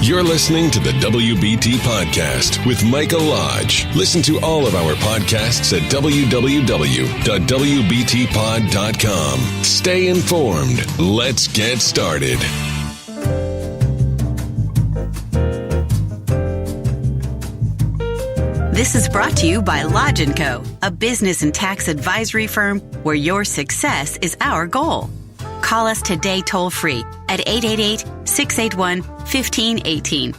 You're listening to the WBT Podcast with Micah Lodge. Listen to all of our podcasts at www.wbtpod.com. Stay informed. Let's get started. This is brought to you by Lodge & Co., a business and tax advisory firm where your success is our goal. Call us today toll-free at 888-681-1518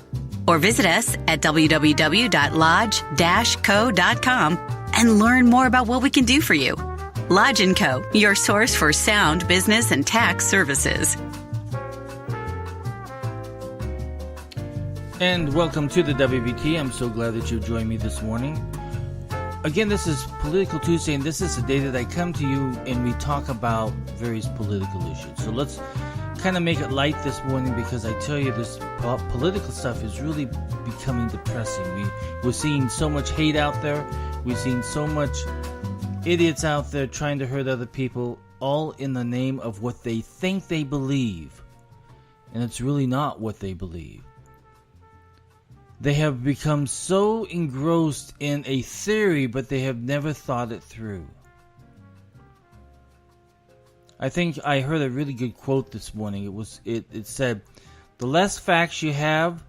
or visit us at www.lodge-co.com and learn more about what we can do for you. Lodge & Co., your source for sound business and tax services. And welcome to the WBT. I'm so glad that you've joined me this morning. Again, this is Political Tuesday, and this is the day that I come to you and we talk about various political issues. So let's kind of make it light this morning, because I tell you, this political stuff is really becoming depressing. We're seeing so much hate out there. We're seeing so much idiots out there trying to hurt other people, all in the name of what they think they believe. And it's really not what they believe. They have become so engrossed in a theory, but they have never thought it through. I think I heard a really good quote this morning. It said, "The less facts you have,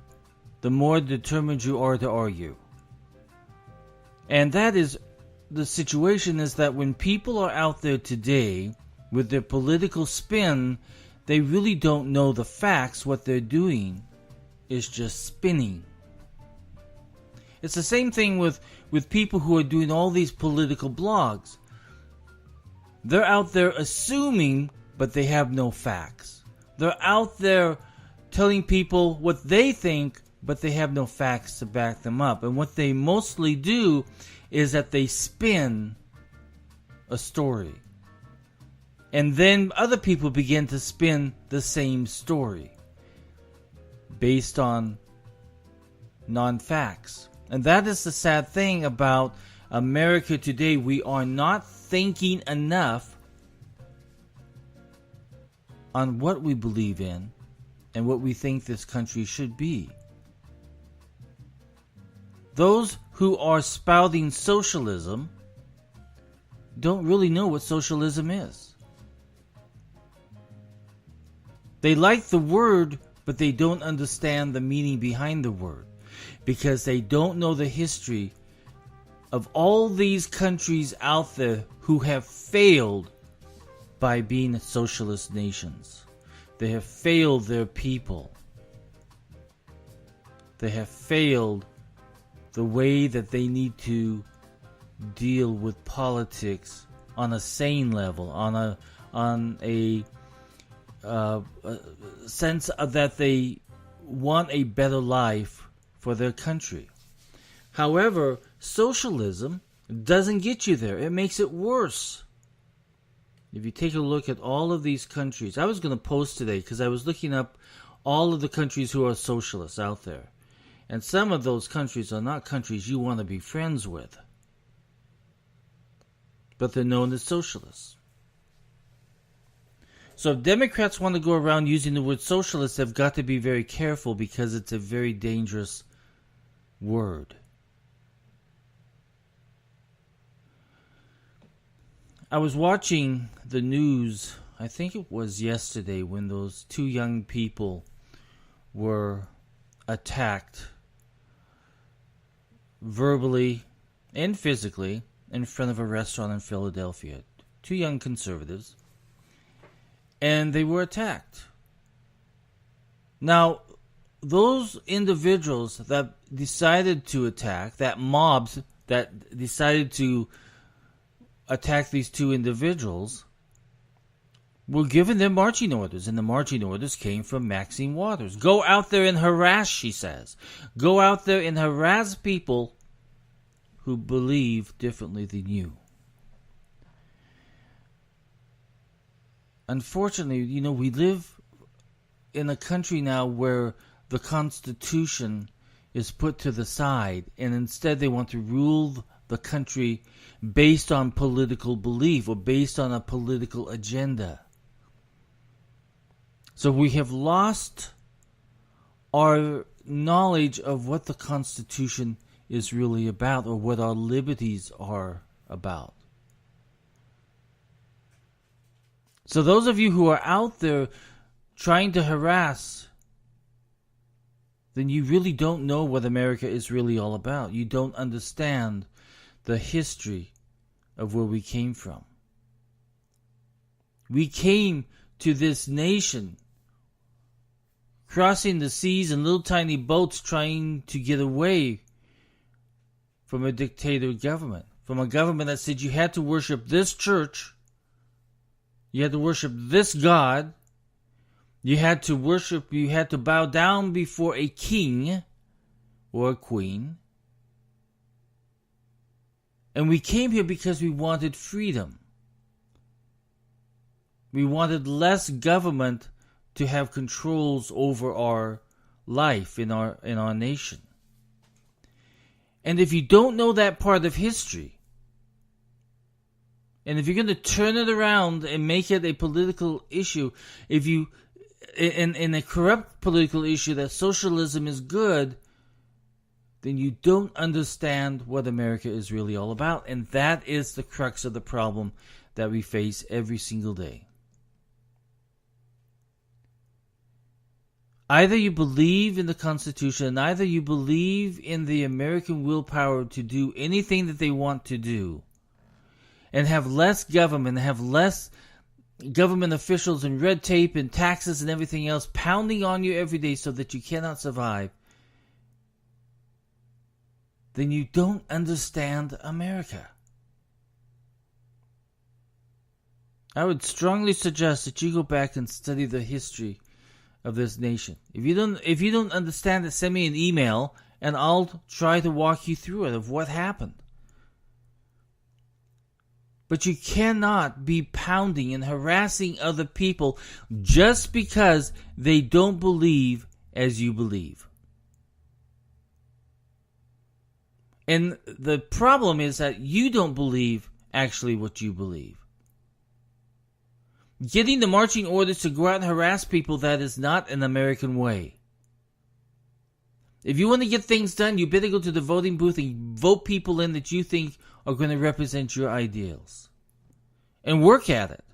the more determined you are to argue." And that is the situation, is that when people are out there today with their political spin, they really don't know the facts. What they're doing is just spinning. It's the same thing with people who are doing all these political blogs. They're out there assuming, but they have no facts. They're out there telling people what they think, but they have no facts to back them up. And what they mostly do is that they spin a story. And then other people begin to spin the same story based on non-facts. And that is the sad thing about America today. We are not thinking enough on what we believe in and what we think this country should be. Those who are spouting socialism don't really know what socialism is. They like the word, but they don't understand the meaning behind the word, because they don't know the history of all these countries out there who have failed by being socialist nations. They have failed their people. They have failed the way that they need to deal with politics on a sane level, on a sense of that they want a better life for their country. However, socialism doesn't get you there. It makes it worse. If you take a look at all of these countries, I was going to post today because I was looking up all of the countries who are socialists out there. And some of those countries are not countries you want to be friends with, but they're known as socialists. So if Democrats want to go around using the word socialist, they've got to be very careful, because it's a very dangerous word. I was watching the news, I think it was yesterday, when those two young people were attacked verbally and physically in front of a restaurant in Philadelphia. Two young conservatives. And they were attacked. Now, those individuals that decided to attack, that mobs that decided to attack these two individuals, were given their marching orders. And the marching orders came from Maxine Waters. Go out there and harass, she says. Go out there and harass people who believe differently than you. Unfortunately, we live in a country now where the Constitution is put to the side, and instead they want to rule the country based on political belief or based on a political agenda. So we have lost our knowledge of what the Constitution is really about, or what our liberties are about. So those of you who are out there trying to harass, then you really don't know what America is really all about. You don't understand the history of where we came from. We came to this nation crossing the seas in little tiny boats trying to get away from a dictator government. From a government that said you had to worship this church, you had to worship this God, you had to bow down before a king or a queen. And we came here because we wanted freedom. We wanted less government to have controls over our life in our nation. And if you don't know that part of history, and if you're going to turn it around and make it a political issue, if you, in a corrupt political issue that socialism is good, then you don't understand what America is really all about. And that is the crux of the problem that we face every single day. Either you believe in the Constitution, and either you believe in the American willpower to do anything that they want to do, and have less government, have less government officials and red tape and taxes and everything else pounding on you every day so that you cannot survive, then you don't understand America. I would strongly suggest that you go back and study the history of this nation. If you don't understand it, send me an email and I'll try to walk you through it of what happened. But you cannot be pounding and harassing other people just because they don't believe as you believe. And the problem is that you don't believe actually what you believe. Getting the marching orders to go out and harass people, that is not an American way. If you want to get things done, you better go to the voting booth and vote people in that you think are going to represent your ideals. And work at it.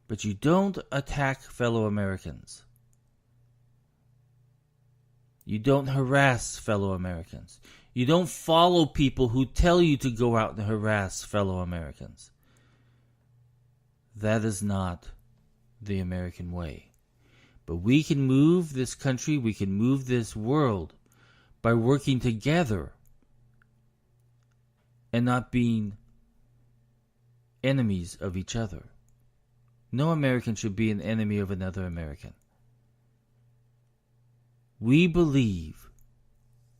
But you don't attack fellow Americans. You don't harass fellow Americans. You don't follow people who tell you to go out and harass fellow Americans. That is not the American way. But we can move this country, we can move this world by working together and not being enemies of each other. No American should be an enemy of another American. We believe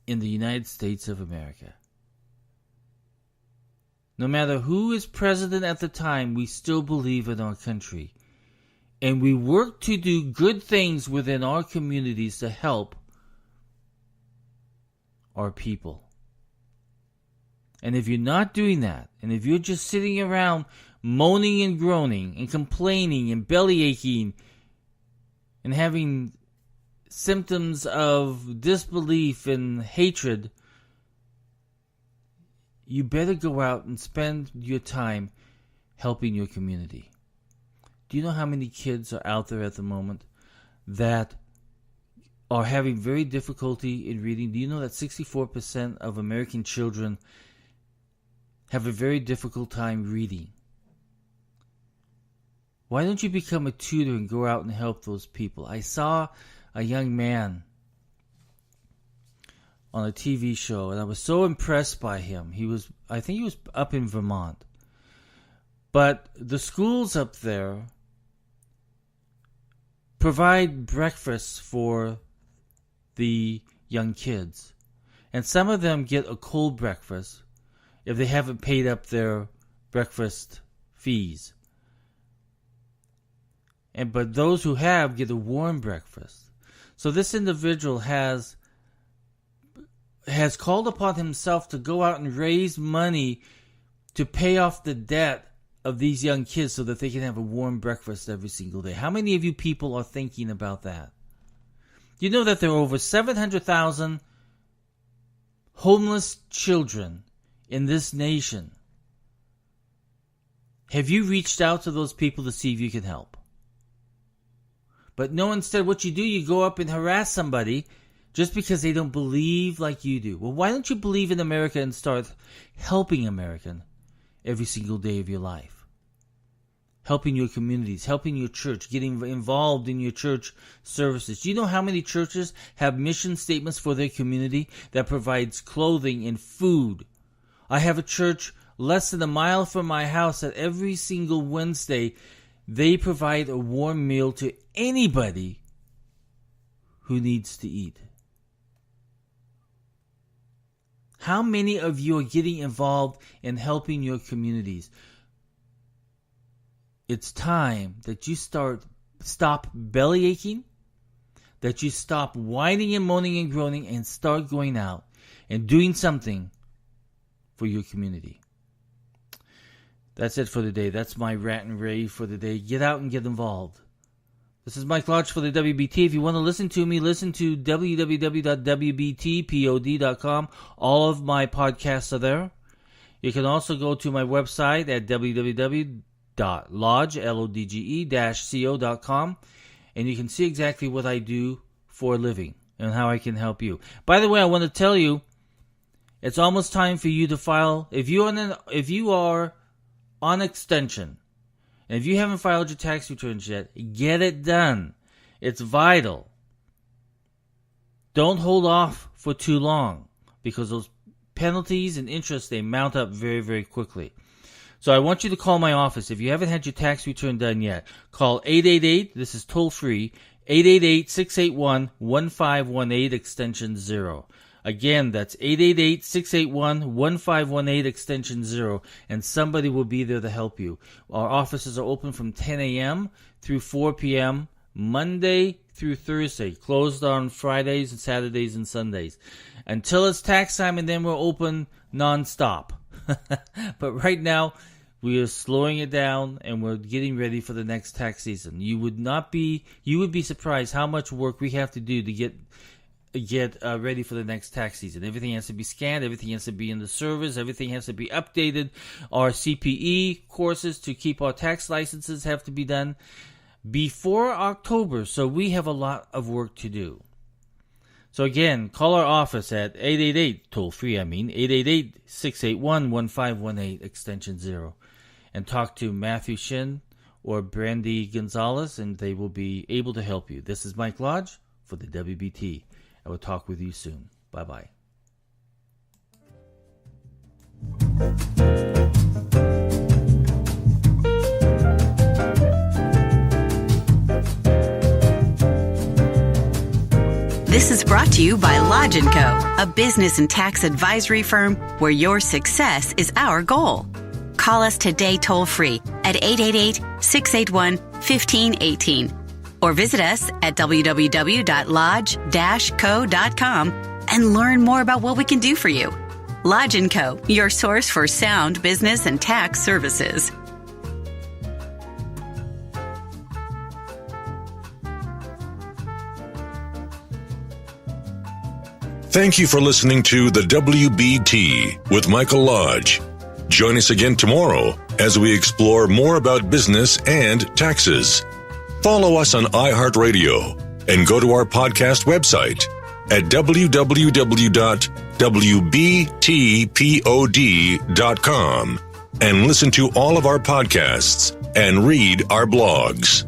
in the United States of America. No matter who is president at the time, we still believe in our country. And we work to do good things within our communities to help our people. And if you're not doing that, and if you're just sitting around moaning and groaning and complaining and belly aching and having symptoms of disbelief and hatred, you better go out and spend your time helping your community. Do you know how many kids are out there at the moment that are having very difficulty in reading? Do you know that 64% of American children have a very difficult time reading? Why don't you become a tutor and go out and help those people? I saw a young man on a TV show, and I was so impressed by him. I think he was up in Vermont. But the schools up there provide breakfast for the young kids. And some of them get a cold breakfast if they haven't paid up their breakfast fees. But those who have get a warm breakfast. So this individual has called upon himself to go out and raise money to pay off the debt of these young kids so that they can have a warm breakfast every single day. How many of you people are thinking about that? You know that there are over 700,000 homeless children in this nation. Have you reached out to those people to see if you can help? But no, instead what you do, you go up and harass somebody just because they don't believe like you do. Well, why don't you believe in America and start helping American every single day of your life? Helping your communities, helping your church, getting involved in your church services. Do you know how many churches have mission statements for their community that provides clothing and food? I have a church less than a mile from my house that every single Wednesday they provide a warm meal to anybody who needs to eat. How many of you are getting involved in helping your communities? It's time that you stop belly aching, that you stop whining and moaning and groaning and start going out and doing something for your community. That's it for the day. That's my rant and rave for the day. Get out and get involved. This is Mike Lodge for the WBT. If you want to listen to me, listen to www.wbtpod.com. All of my podcasts are there. You can also go to my website at www.lodge-co.com, and you can see exactly what I do for a living and how I can help you. By the way, I want to tell you, it's almost time for you to file. If you are on extension, and if you haven't filed your tax returns yet, get it done. It's vital. Don't hold off for too long, because those penalties and interest, they mount up very, very quickly. So I want you to call my office. If you haven't had your tax return done yet, call 888, this is toll free, 888-681-1518, extension 0. Again, that's 888-681-1518, extension 0, and somebody will be there to help you. Our offices are open from 10 a.m. through 4 p.m., Monday through Thursday, closed on Fridays and Saturdays and Sundays. Until it's tax time, and then we're open nonstop. But right now, we are slowing it down, and we're getting ready for the next tax season. You would be surprised how much work we have to do to get ready for the next tax season. Everything has to be scanned, everything has to be in the servers, everything has to be updated. Our CPE courses to keep our tax licenses have to be done before October, so we have a lot of work to do. So again, call our office at 888, toll free 888-681-1518, extension 0, and talk to Matthew Shin or Brandy Gonzalez, and they will be able to help you. This is Mike Lodge for the WBT. I will talk with you soon. Bye-bye. This is brought to you by Lodge & Co., a business and tax advisory firm where your success is our goal. Call us today toll-free at 888-681-1518. Or visit us at www.lodge-co.com and learn more about what we can do for you. Lodge & Co., your source for sound business and tax services. Thank you for listening to the WBT with Michael Lodge. Join us again tomorrow as we explore more about business and taxes. Follow us on iHeartRadio and go to our podcast website at www.wbtpod.com and listen to all of our podcasts and read our blogs.